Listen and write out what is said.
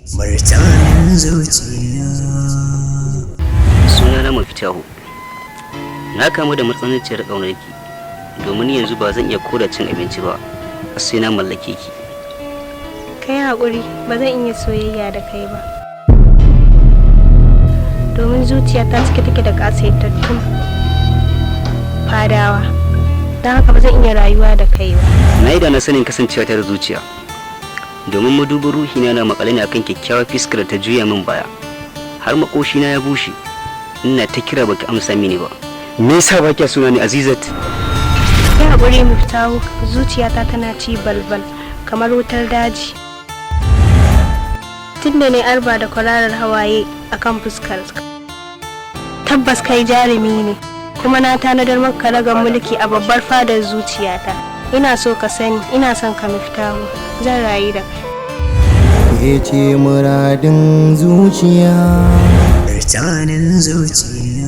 Murtanin zuciya. Sunana Mafitahu. Na kamu da matsananciyar ƙaunar ki, domin yanzu ba zan iya koda cin abinci ba sai na mallake ki. Kai haƙuri, ba zan iya soyayya da kai ba. Domin zuciya ta cike take da ƙasaitattun fadawa. Don haka ba zan iya rayuwa da kai ba. Na yi da na sanin kasancewa ta da zuciya. Domin madubin ruhina na makale ne akan kyakkyawar fiskar ta juya min baya. Har makoshina ya bushe. Ina ta kira baki amsa mini ba. Me yasa baki suna ni Azizat? Kai haƙuri Miftahu, zuciyata tana ci balbal kamar wutar daji. Tunda ne arba da kwararar hawaye akan fuskar. Tabbas kai jarumi ne, kuma na tanadar maka ragar mulki a babbar fadar zuciyata. Ina so ka sani, ina son ka Miftahu, zan rayu da kai. Ke ce muradin zuciya. Murtanin zuciya.